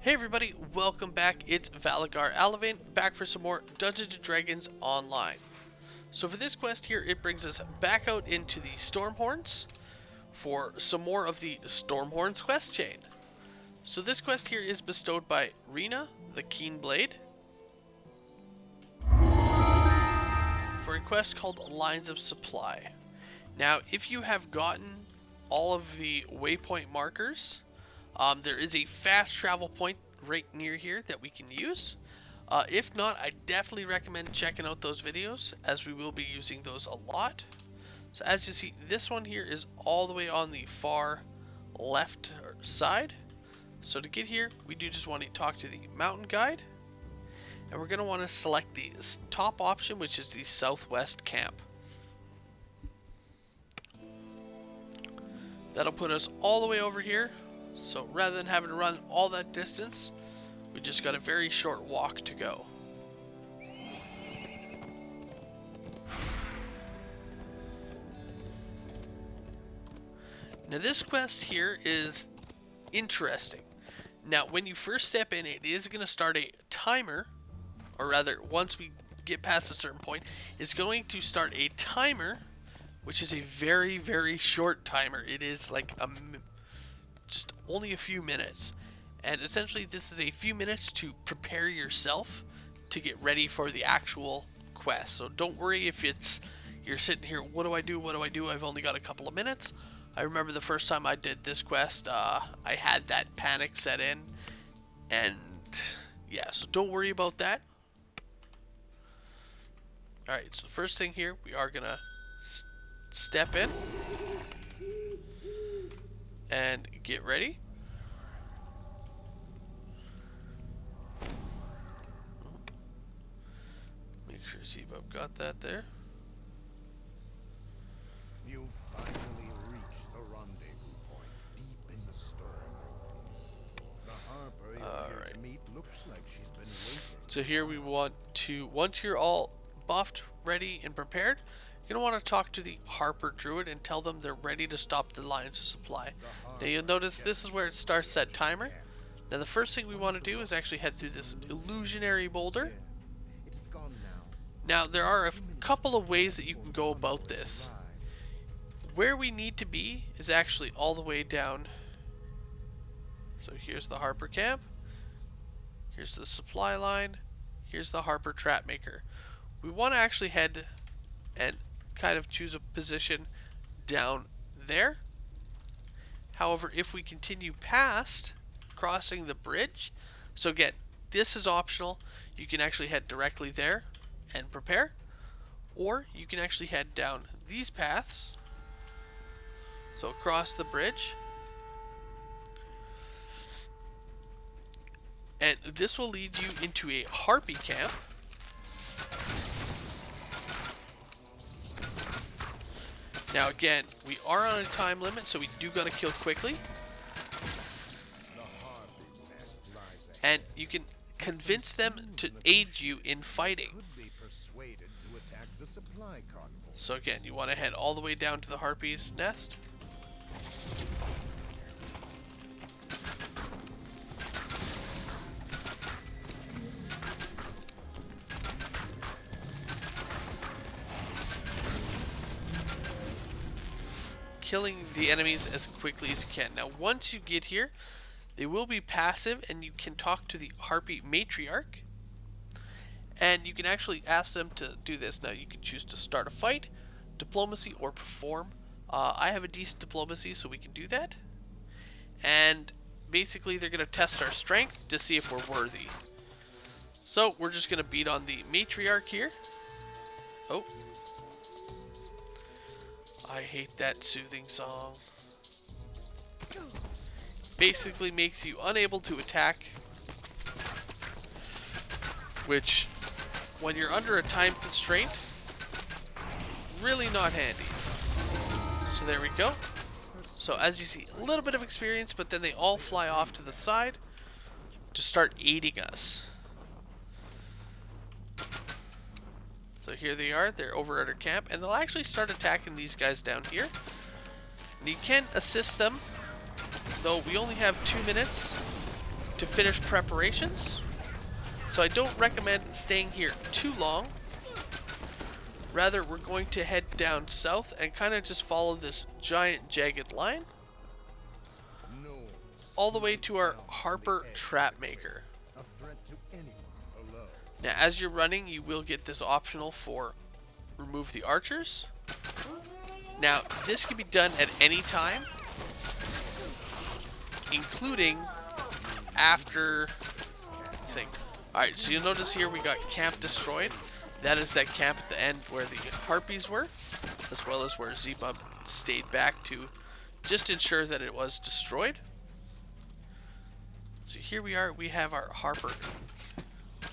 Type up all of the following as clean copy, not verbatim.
Hey everybody, welcome back. It's Valagar Aloevain, back for some more Dungeons & Dragons Online. So for this quest here, it brings us back out into the Stormhorns for some more of the Stormhorns quest chain. So this quest here is bestowed by Rena, the Keen Blade, for a quest called Lines of Supply. Now, if you have gotten all of the waypoint markers, there is a fast travel point right near here that we can use. If not, I definitely recommend checking out those videos, as we will be using those a lot. So as you see, this one here is all the way on the far left side. So to get here, we do just want to talk to the mountain guide, and we're going to want to select the top option, which is the southwest camp. That'll put us all the way over here. So rather than having to run all that distance, we just got a very short walk to go. Now this quest here is interesting. Now when you first step in, it is going to start a timer, or rather once we get past a certain point, it's going to start a timer, which is a very, very short timer. It is like just only a few minutes, and essentially this is a few minutes to prepare yourself to get ready for the actual quest. So don't worry if you're sitting here, what do I do, I've only got a couple of minutes. I remember the first time I did this quest, I had that panic set in, and yeah, so don't worry about that. Alright, so the first thing here, we are gonna step in and get ready. Make sure Zebub got that there. You finally reached the rendezvous point deep in the Stormhorns. The Harper you're here to meet looks like she's been waiting. So here we want to, once you're all buffed, ready, and prepared, you're going to want to talk to the Harper Druid and tell them they're ready to stop the lines of supply. Now you'll notice this is where it starts that timer. Now the first thing we want to do is actually head through this illusionary boulder. Now there are a couple of ways that you can go about this. Where we need to be is actually all the way down. So here's the Harper camp. Here's the supply line. Here's the Harper Trapmaker. We want to actually head and kind of choose a position down there. However, if we continue past crossing the bridge, so again, this is optional. You can actually head directly there and prepare, or you can actually head down these paths, so across the bridge, and this will lead you into a harpy camp. Now again, we are on a time limit, so we do gotta kill quickly. And you can convince them to aid you in fighting. So again, you want to head all the way down to the Harpy's nest. Killing the enemies as quickly as you can. Now once you get here, they will be passive, and you can talk to the Harpy Matriarch, and you can actually ask them to do this. Now you can choose to start a fight, diplomacy, or perform. I have a decent diplomacy, so we can do that, and basically they're going to test our strength to see if we're worthy. So we're just going to beat on the Matriarch here. Oh, I hate that soothing song. Basically makes you unable to attack, which, when you're under a time constraint, really not handy. So there we go. So as you see, a little bit of experience, but then they all fly off to the side to start aiding us. So here they are, they're over at our camp, and they'll actually start attacking these guys down here. And you can assist them, though we only have 2 minutes to finish preparations. So I don't recommend staying here too long. Rather, we're going to head down south and kind of just follow this giant jagged line all the way to our Harper Trap Maker. A threat to anyone below. Now, as you're running, you will get this optional for remove the archers. Now, this can be done at any time, including after thing. Alright, so you'll notice here we got camp destroyed. That is that camp at the end where the harpies were, as well as where Zebub stayed back to just ensure that it was destroyed. So here we are, we have our Harper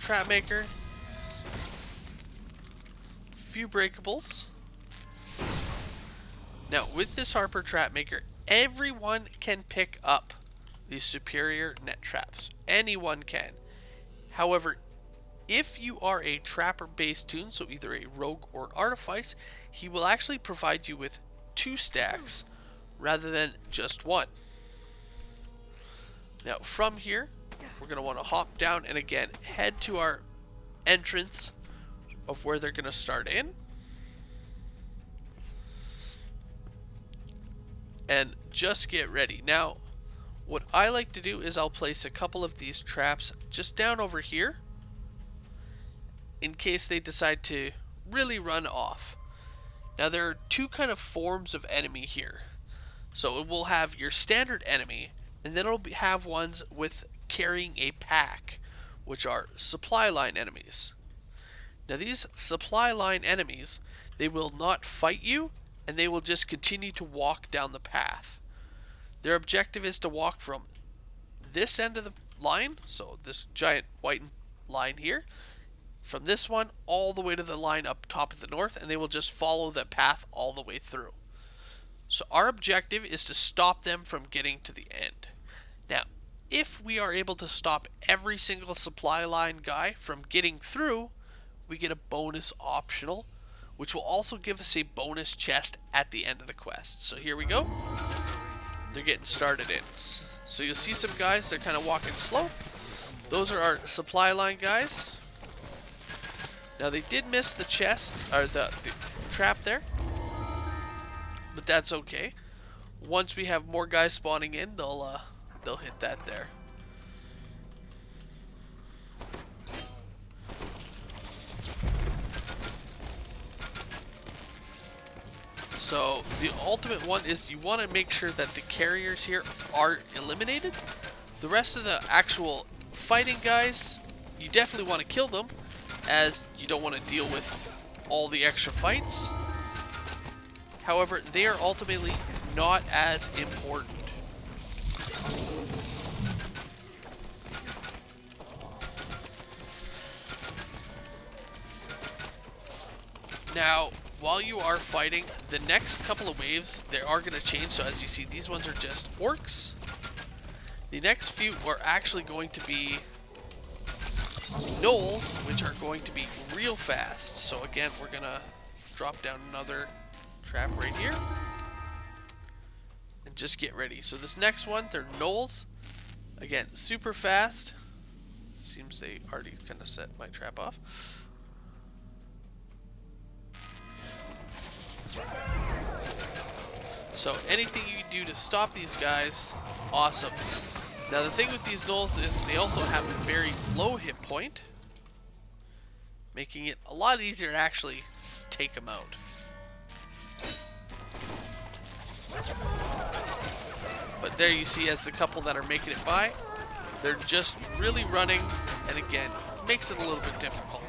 Trap Maker. Few breakables. Now with this Harper Trap Maker, everyone can pick up these superior net traps. Anyone can. However, if you are a trapper based toon, so either a rogue or artifice, he will actually provide you with 2 stacks rather than just 1. Now from here, we're going to want to hop down and again head to our entrance of where they're going to start in. And just get ready. Now, what I like to do is I'll place a couple of these traps just down over here in case they decide to really run off. Now there are 2 kind of forms of enemy here. So it will have your standard enemy, and then it'll have ones with carrying a pack, which are supply line enemies. Now these supply line enemies, they will not fight you, and they will just continue to walk down the path. Their objective is to walk from this end of the line, so this giant white line here, from this one all the way to the line up top of the north, and they will just follow the path all the way through. So our objective is to stop them from getting to the end. Now, if we are able to stop every single supply line guy from getting through, we get a bonus optional, which will also give us a bonus chest at the end of the quest. So here we go. They're getting started in. So you'll see some guys, they're kind of walking slow. Those are our supply line guys. Now they did miss the chest, or the trap there, but that's okay. Once we have more guys spawning in, they'll hit that there. So the ultimate one is you want to make sure that the carriers here are eliminated. The rest of the actual fighting guys, you definitely want to kill them, as you don't want to deal with all the extra fights. However, they are ultimately not as important. Now, while you are fighting, the next couple of waves, they are going to change. So as you see, these ones are just orcs. The next few are actually going to be gnolls, which are going to be real fast. So again, we're going to drop down another trap right here. And just get ready. So this next one, they're gnolls. Again, super fast. Seems they already kind of set my trap off. So anything you can do to stop these guys, awesome. Now the thing with these gnolls is they also have a very low hit point, making it a lot easier to actually take them out. But there you see, as the couple that are making it by, they're just really running, and again, makes it a little bit difficult.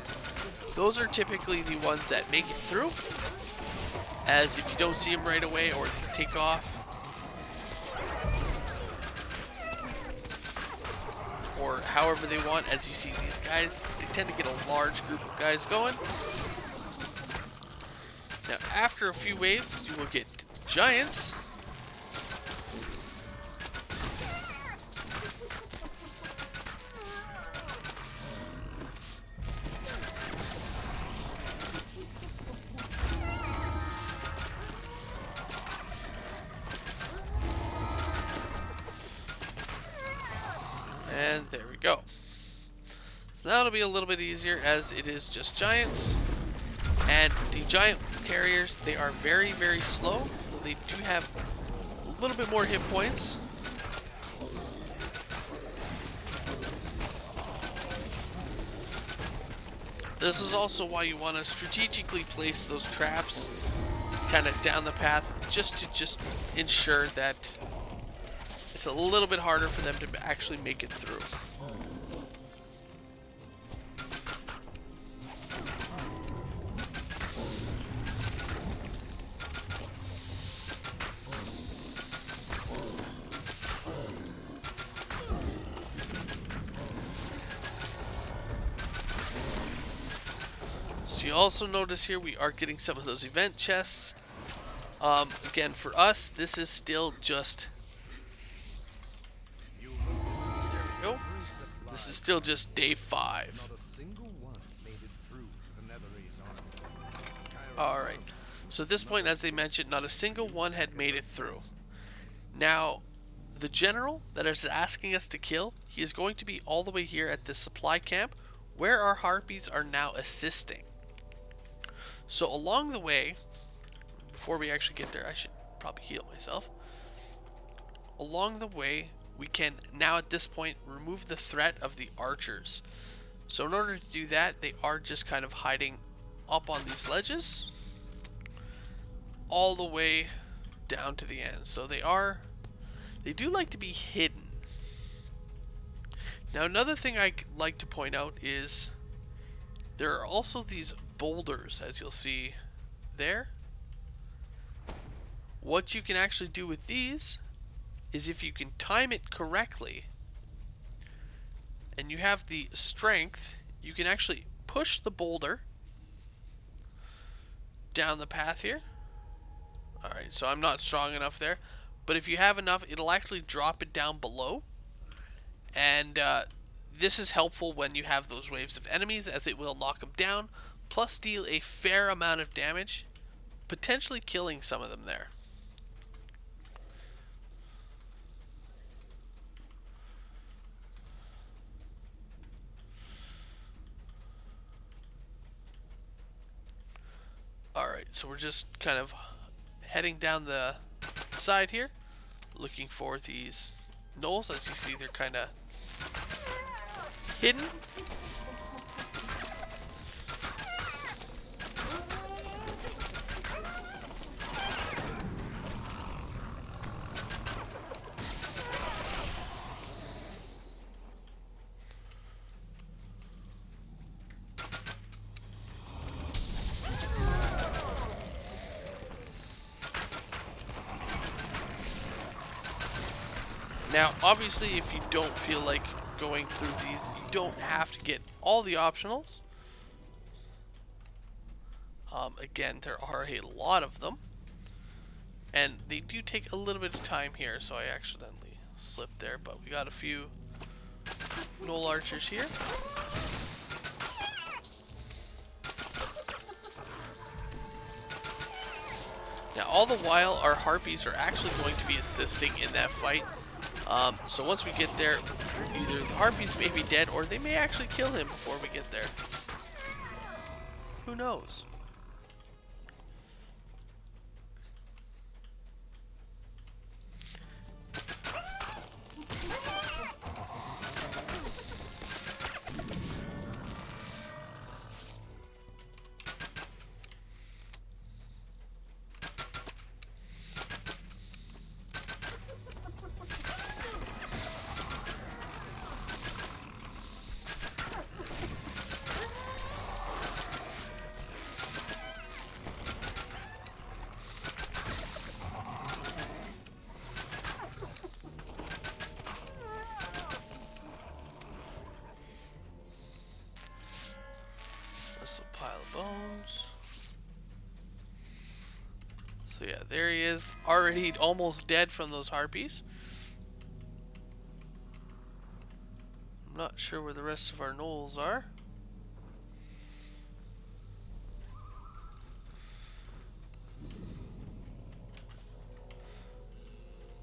Those are typically the ones that make it through, as if you don't see them right away or they take off, or however they want. As you see, these guys, they tend to get a large group of guys going. Now after a few waves, you will get giants. And there we go. So now it'll be a little bit easier as it is just giants. And the giant carriers, they are very, very slow. So they do have a little bit more hit points. This is also why you want to strategically place those traps kind of down the path, just to ensure that it's a little bit harder for them to actually make it through. So you also notice here we are getting some of those event chests. Again, for us, this is still just... There we go. This is still just day 5. Alright. So at this point, as they mentioned, not a single one had made it through. Now, the general that is asking us to kill, he is going to be all the way here at this supply camp, where our harpies are now assisting. So along the way, before we actually get there, I should probably heal myself. Along the way, we can now at this point remove the threat of the archers. So in order to do that, they are just kind of hiding up on these ledges all the way down to the end. So they do like to be hidden. Now another thing I like to point out is there are also these boulders, as you'll see there. What you can actually do with these is, if you can time it correctly and you have the strength, you can actually push the boulder down the path here. Alright, so I'm not strong enough there, but if you have enough, it'll actually drop it down below. And this is helpful when you have those waves of enemies, as it will knock them down, plus deal a fair amount of damage, potentially killing some of them there. Alright, so we're just kind of heading down the side here, looking for these gnolls. As you see, they're kind of hidden. Now, obviously, if you don't feel like going through these, you don't have to get all the optionals. Again, there are a lot of them, and they do take a little bit of time here, so I accidentally slipped there, but we got a few gnoll archers here. Now, all the while, our harpies are actually going to be assisting in that fight. So once we get there, either the harpies may be dead, or they may actually kill him before we get there. Who knows? Pile of bones. So yeah, there he is, already almost dead from those harpies. I'm not sure where the rest of our gnolls are.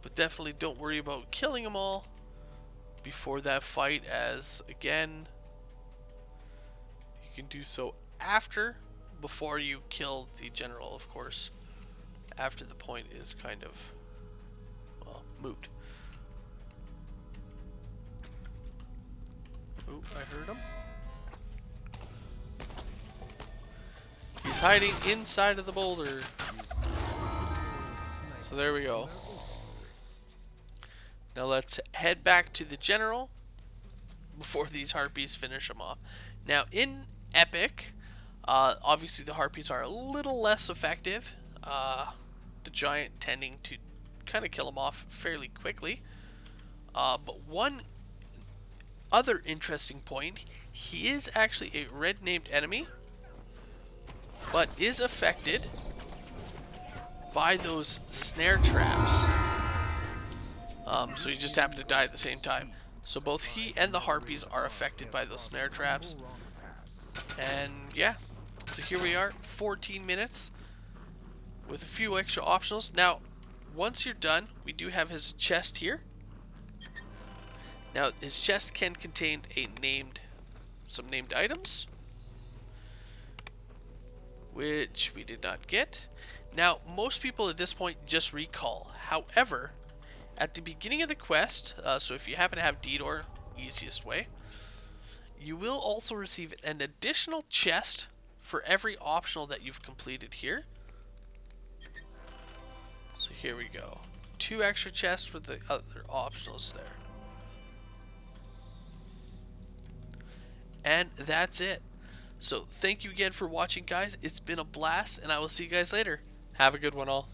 But definitely don't worry about killing them all. before that fight, as again, you can do so after, before you kill the general, of course. After the point is kind of, well, moot. Oh, I heard him. He's hiding inside of the boulder. So there we go. Now let's head back to the general before these harpies finish him off. Now in Epic, obviously the harpies are a little less effective. The giant tending to kind of kill him off fairly quickly. But one other interesting point, he is actually a red named enemy, but is affected by those snare traps. So you just happen to die at the same time. So both he and the harpies are affected by those snare traps. And yeah, so here we are, 14 minutes with a few extra optionals. Now, once you're done, we do have his chest here. Now, his chest can contain some named items, which we did not get. Now, most people at this point just recall. However, at the beginning of the quest, so if you happen to have Didor, easiest way, you will also receive an additional chest for every optional that you've completed here. So here we go. 2 extra chests for the other optionals there. And that's it. So thank you again for watching, guys. It's been a blast, and I will see you guys later. Have a good one all.